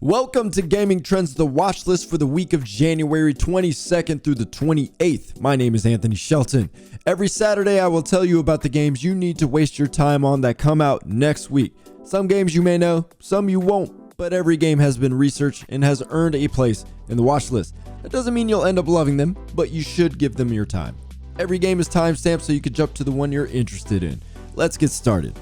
Welcome to Gaming Trends, the watch list for the week of January 22nd through the 28th. My name is Anthony Shelton. Every Saturday, I will tell you about the games you need to waste your time on that come out next week. Some games you may know, some you won't, but every game has been researched and has earned a place in the watch list. That doesn't mean you'll end up loving them, but you should give them your time. Every game is timestamped so you can jump to the one you're interested in. Let's get started.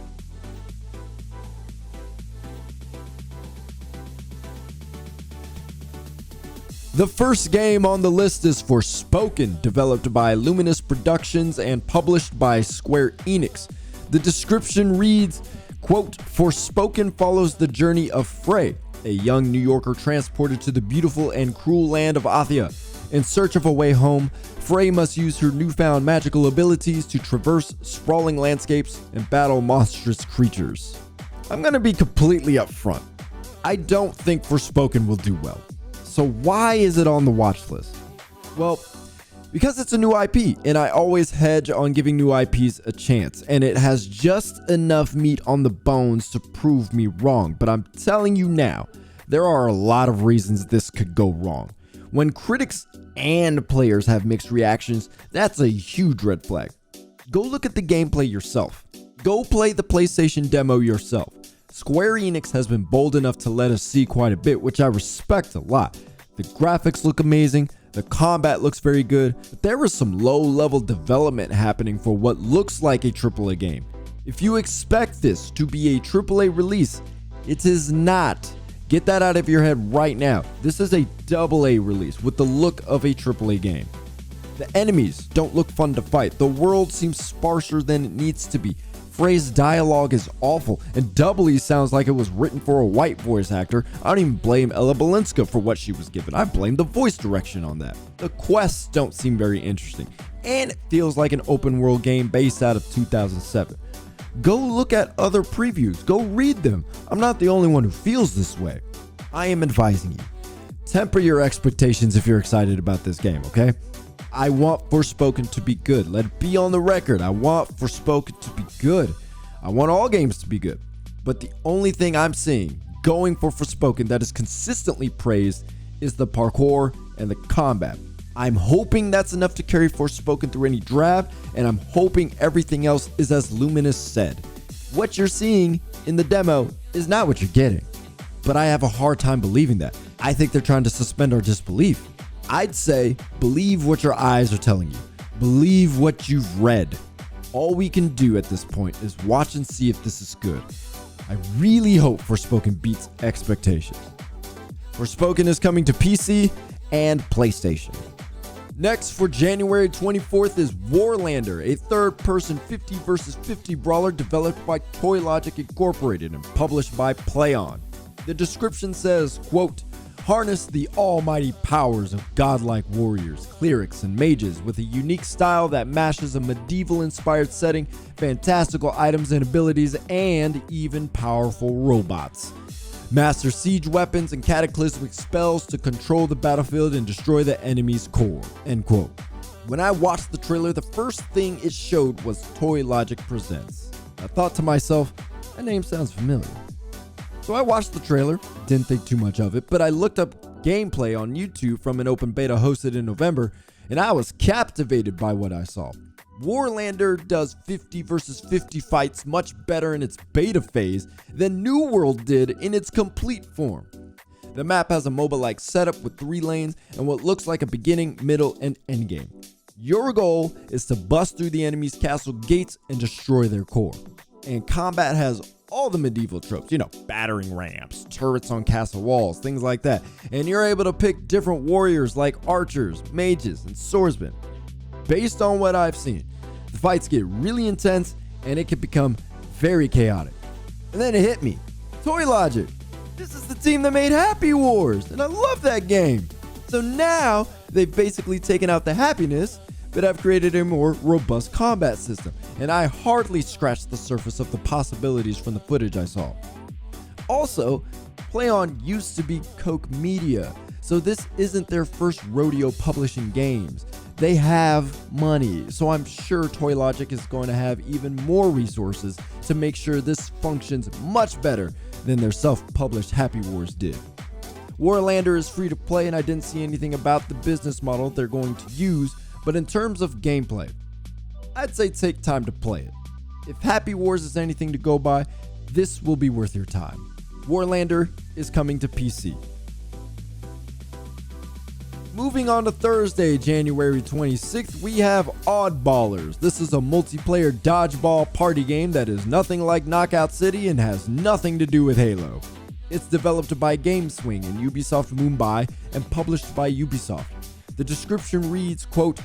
The first game on the list is Forspoken, developed by Luminous Productions and published by Square Enix. The description reads, quote, Forspoken follows the journey of Frey, a young New Yorker transported to the beautiful and cruel land of Athia. In search of a way home, Frey must use her newfound magical abilities to traverse sprawling landscapes and battle monstrous creatures. I'm gonna be completely upfront. I don't think Forspoken will do well. So why is it on the watch list? Well, because it's a new IP, and I always hedge on giving new IPs a chance, and it has just enough meat on the bones to prove me wrong. But I'm telling you now, there are a lot of reasons this could go wrong. When critics and players have mixed reactions, that's a huge red flag. Go look at the gameplay yourself. Go play the PlayStation demo yourself. Square Enix has been bold enough to let us see quite a bit, which I respect a lot. The graphics look amazing, the combat looks very good, but there is some low-level development happening for what looks like a AAA game. If you expect this to be a AAA release, it is not. Get that out of your head right now. This is a AA release with the look of a AAA game. The enemies don't look fun to fight. The world seems sparser than it needs to be. Frey's dialogue is awful and doubly sounds like it was written for a white voice actor. I don't even blame Ella Balinska for what she was given. I blame the voice direction on that. The quests don't seem very interesting, and it feels like an open world game based out of 2007. Go look at other previews. Go read them. I'm not the only one who feels this way. I am advising you. Temper your expectations if you're excited about this game, okay? I want Forspoken to be good. Let it be on the record. I want Forspoken to be good. I want all games to be good. But the only thing I'm seeing going for Forspoken that is consistently praised is the parkour and the combat. I'm hoping that's enough to carry Forspoken through any draft, and I'm hoping everything else is as Luminous said. What you're seeing in the demo is not what you're getting. But I have a hard time believing that. I think they're trying to suspend our disbelief. I'd say believe what your eyes are telling you. Believe what you've read. All we can do at this point is watch and see if this is good. I really hope Forspoken beats expectations. Forspoken is coming to PC and PlayStation. Next for January 24th is Warlander, a third-person 50 vs 50 brawler developed by Toy Logic Incorporated and published by PlayOn. The description says, quote, harness the almighty powers of godlike warriors, clerics, and mages with a unique style that mashes a medieval-inspired setting, fantastical items and abilities, and even powerful robots. Master siege weapons and cataclysmic spells to control the battlefield and destroy the enemy's core. End quote. When I watched the trailer, the first thing it showed was Toy Logic Presents. I thought to myself, that name sounds familiar. So I watched the trailer, didn't think too much of it, but I looked up gameplay on YouTube from an open beta hosted in November, and I was captivated by what I saw. Warlander does 50 vs 50 fights much better in its beta phase than New World did in its complete form. The map has a MOBA-like setup with 3 lanes and what looks like a beginning, middle, and end game. Your goal is to bust through the enemy's castle gates and destroy their core. And combat has all the medieval tropes, battering ramps, turrets on castle walls, things like that. And you're able to pick different warriors like archers, mages, and swordsmen. Based on what I've seen, the fights get really intense and it can become very chaotic. And then it hit me. Toy Logic. This is the team that made Happy Wars, and I love that game. So now they've basically taken out the happiness, but have created a more robust combat system, and I hardly scratched the surface of the possibilities from the footage I saw. Also, PlayOn used to be Koch Media, so this isn't their first rodeo publishing games. They have money, so I'm sure Toy Logic is going to have even more resources to make sure this functions much better than their self-published Happy Wars did. Warlander is free to play, and I didn't see anything about the business model they're going to use, but in terms of gameplay, I'd say take time to play it. If Happy Wars is anything to go by, this will be worth your time. Warlander is coming to PC. Moving on to Thursday, January 26th, we have Oddballers. This is a multiplayer dodgeball party game that is nothing like Knockout City and has nothing to do with Halo. It's developed by GameSwing and Ubisoft Mumbai and published by Ubisoft. The description reads, quote,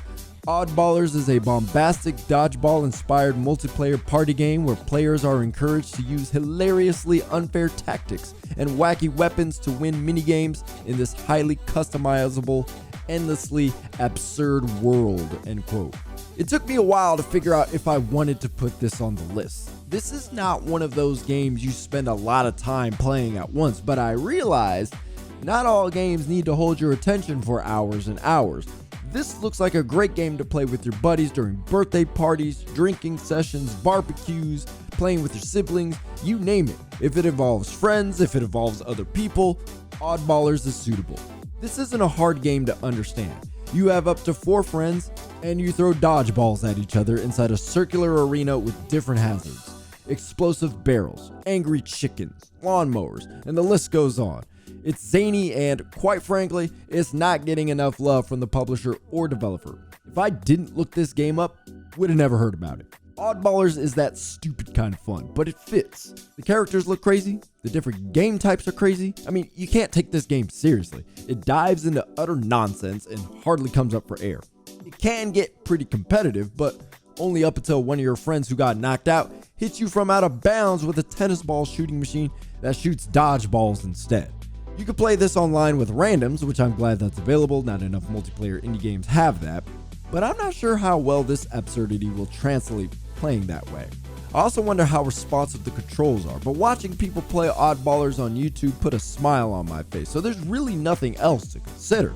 Oddballers is a bombastic dodgeball-inspired multiplayer party game where players are encouraged to use hilariously unfair tactics and wacky weapons to win minigames in this highly customizable, endlessly absurd world, end quote. It took me a while to figure out if I wanted to put this on the list. This is not one of those games you spend a lot of time playing at once, but I realized not all games need to hold your attention for hours and hours. This looks like a great game to play with your buddies during birthday parties, drinking sessions, barbecues, playing with your siblings, you name it. If it involves friends, if it involves other people, Oddballers is suitable. This isn't a hard game to understand. You have up to 4 friends, and you throw dodgeballs at each other inside a circular arena with different hazards. Explosive barrels, angry chickens, lawnmowers, and the list goes on. It's zany and, quite frankly, it's not getting enough love from the publisher or developer. If I didn't look this game up, would have never heard about it. Oddballers is that stupid kind of fun, but it fits. The characters look crazy, the different game types are crazy. I mean, you can't take this game seriously. It dives into utter nonsense and hardly comes up for air. It can get pretty competitive, but only up until one of your friends who got knocked out hits you from out of bounds with a tennis ball shooting machine that shoots dodgeballs instead. You can play this online with randoms, which I'm glad that's available. Not enough multiplayer indie games have that, but I'm not sure how well this absurdity will translate playing that way. I also wonder how responsive the controls are, but watching people play Oddballers on YouTube put a smile on my face, so there's really nothing else to consider.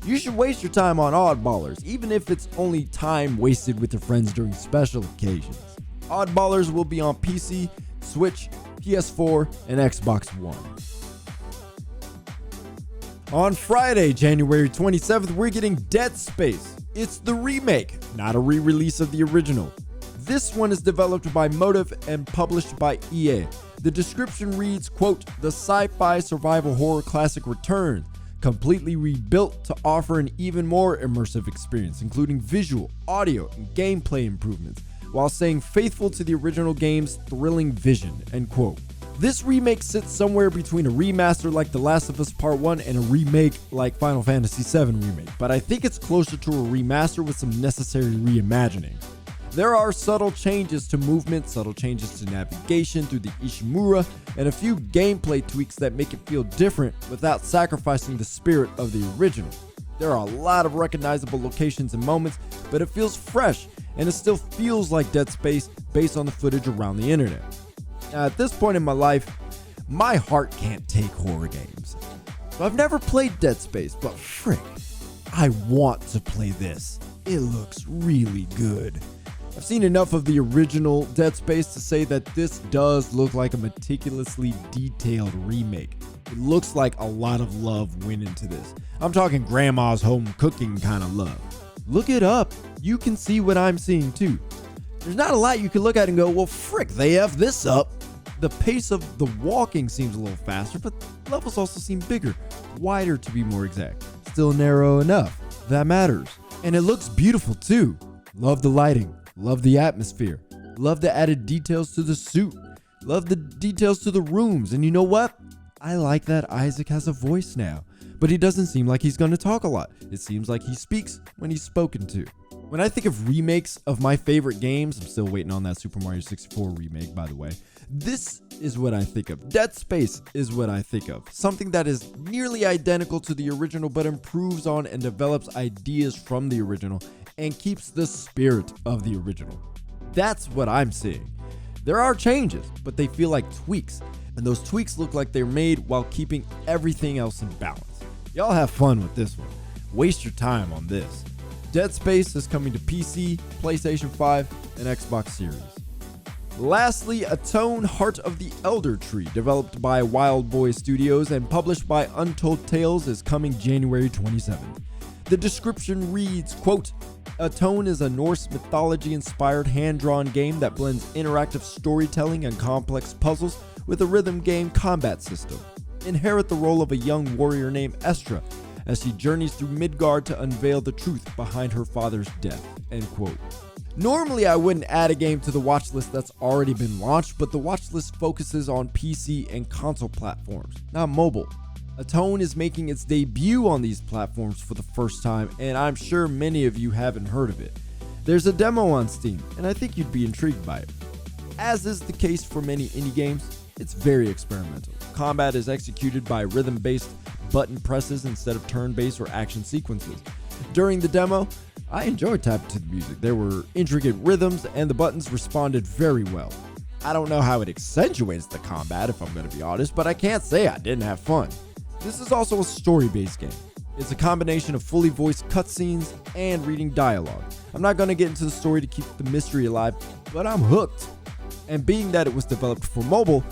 You should waste your time on Oddballers, even if it's only time wasted with your friends during special occasions. Oddballers will be on PC, Switch, PS4, and Xbox One. On Friday, January 27th, we're getting Dead Space. It's the remake, not a re-release of the original. This one is developed by Motive and published by EA. The description reads, quote, the sci-fi survival horror classic returns, completely rebuilt to offer an even more immersive experience, including visual, audio, and gameplay improvements, while staying faithful to the original game's thrilling vision, end quote. This remake sits somewhere between a remaster like The Last of Us Part 1 and a remake like Final Fantasy VII Remake, but I think it's closer to a remaster with some necessary reimagining. There are subtle changes to movement, subtle changes to navigation through the Ishimura, and a few gameplay tweaks that make it feel different without sacrificing the spirit of the original. There are a lot of recognizable locations and moments, but it feels fresh, and it still feels like Dead Space based on the footage around the internet. Now, at this point in my life, my heart can't take horror games. So I've never played Dead Space, but frick, I want to play this. It looks really good. I've seen enough of the original Dead Space to say that this does look like a meticulously detailed remake. It looks like a lot of love went into this. I'm talking grandma's home cooking kind of love. Look it up. You can see what I'm seeing too. There's not a lot you can look at and go, well, frick, they F this up. The pace of the walking seems a little faster, but levels also seem bigger, wider to be more exact. Still narrow enough. That matters. And it looks beautiful too. Love the lighting. Love the atmosphere. Love the added details to the suit. Love the details to the rooms. And you know what? I like that Isaac has a voice now, but he doesn't seem like he's going to talk a lot. It seems like he speaks when he's spoken to. When I think of remakes of my favorite games, I'm still waiting on that Super Mario 64 remake, by the way. This is what I think of. Dead Space is what I think of. Something that is nearly identical to the original, but improves on and develops ideas from the original and keeps the spirit of the original. That's what I'm seeing. There are changes, but they feel like tweaks, and those tweaks look like they're made while keeping everything else in balance. Y'all have fun with this one. Waste your time on this. Dead Space is coming to PC, PlayStation 5, and Xbox Series. Lastly, ATONE Heart of the Elder Tree, developed by Wild Boy Studios and published by Untold Tales, is coming January 27th. The description reads, quote, ATONE is a Norse mythology-inspired hand-drawn game that blends interactive storytelling and complex puzzles with a rhythm game combat system. Inherit the role of a young warrior named Estra as she journeys through Midgard to unveil the truth behind her father's death, end quote. Normally, I wouldn't add a game to the watch list that's already been launched, but the watch list focuses on PC and console platforms, not mobile. ATONE is making its debut on these platforms for the first time, and I'm sure many of you haven't heard of it. There's a demo on Steam, and I think you'd be intrigued by it. As is the case for many indie games, it's very experimental. Combat is executed by rhythm-based button presses instead of turn-based or action sequences. During the demo, I enjoyed tapping to the music. There were intricate rhythms and the buttons responded very well. I don't know how it accentuates the combat, if I'm going to be honest, but I can't say I didn't have fun. This is also a story-based game. It's a combination of fully voiced cutscenes and reading dialogue. I'm not going to get into the story to keep the mystery alive, but I'm hooked. And being that it was developed for mobile,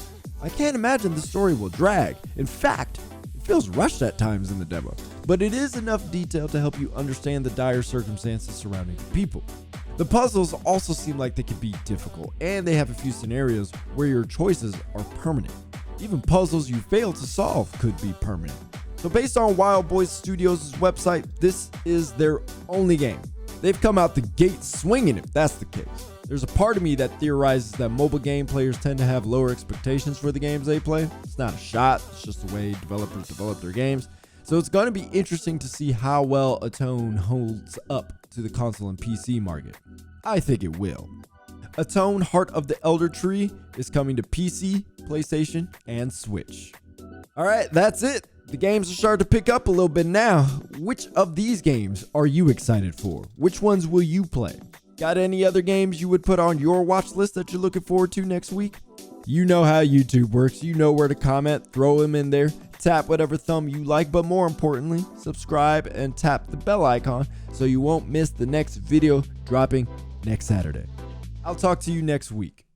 I can't imagine the story will drag. In fact, it feels rushed at times in the demo, but it is enough detail to help you understand the dire circumstances surrounding the people. The puzzles also seem like they could be difficult, and they have a few scenarios where your choices are permanent. Even puzzles you fail to solve could be permanent. So based on Wild Boy Studios' website, this is their only game. They've come out the gate swinging if that's the case. There's a part of me that theorizes that mobile game players tend to have lower expectations for the games they play. It's not a shot, it's just the way developers develop their games. So it's going to be interesting to see how well ATONE holds up to the console and PC market. I think it will. ATONE Heart of the Elder Tree is coming to PC, PlayStation, and Switch. Alright, that's it. The games are starting to pick up a little bit now. Which of these games are you excited for? Which ones will you play? Got any other games you would put on your watch list that you're looking forward to next week? You know how YouTube works. You know where to comment. Throw them in there. Tap whatever thumb you like, but more importantly, subscribe and tap the bell icon so you won't miss the next video dropping next Saturday. I'll talk to you next week.